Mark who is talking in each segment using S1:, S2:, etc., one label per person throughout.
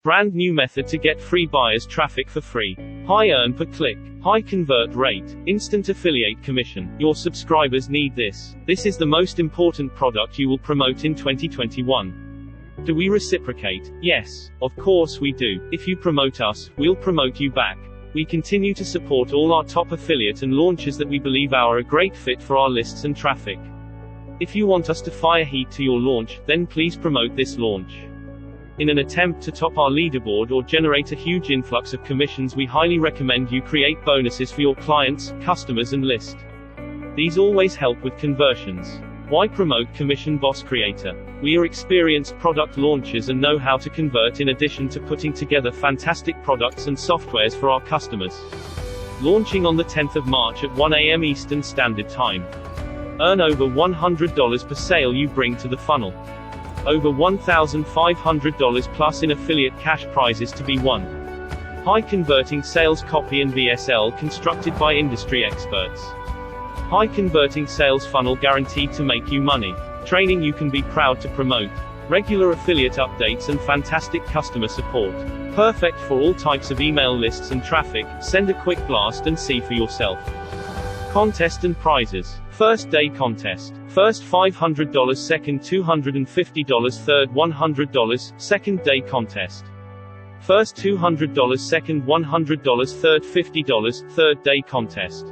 S1: Brand new method to get free buyers traffic for free. High earn per click. High convert rate. Instant affiliate commission. Your subscribers need this. This is the most important product you will promote in 2021. Do we reciprocate? Yes, of course we do. If you promote us, we'll promote you back. We continue to support all our top affiliate and launches that we believe are a great fit for our lists and traffic. If you want us to fire heat to your launch, then please promote this launch. In an attempt to top our leaderboard or generate a huge influx of commissions, we highly recommend you create bonuses for your clients, customers and list. These always help with conversions. Why promote Commission Boss Creator? We are experienced product launchers and know how to convert in addition to putting together fantastic products and softwares for our customers. Launching on the 10th of March at 1 a.m. Eastern Standard Time. Earn over $100 per sale you bring to the funnel. Over $1,500 plus in affiliate cash prizes to be won. High converting sales copy and VSL constructed by industry experts. High converting sales funnel guaranteed to make you money. Training you can be proud to promote. Regular affiliate updates and fantastic customer support. Perfect for all types of email lists and traffic. Send a quick blast and see for yourself. Contest and prizes. First day contest. First $500, second $250, third $100, second day contest. First $200, second $100, third $50, third day contest.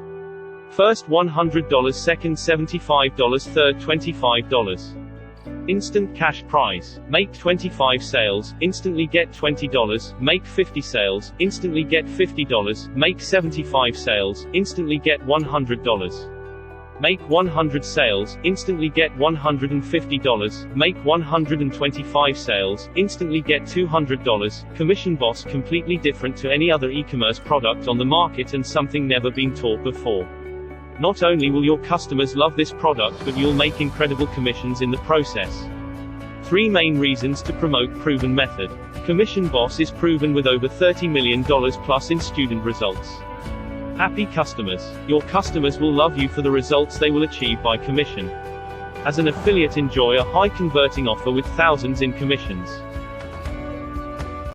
S1: First $100, second $75, third $25. Instant cash prize. Make 25 sales, instantly get $20, make 50 sales, instantly get $50, make 75 sales, instantly get $100. Make 100 sales, instantly get $150, make 125 sales, instantly get $200. Commission Boss completely different to any other e-commerce product on the market and something never been taught before. Not only will your customers love this product, but you'll make incredible commissions in the process. 3 main reasons to promote proven method. Commission Boss is proven with over $30 million plus in student results. Happy customers. Your customers will love you for the results they will achieve by commission. As an affiliate, enjoy a high converting offer with thousands in commissions.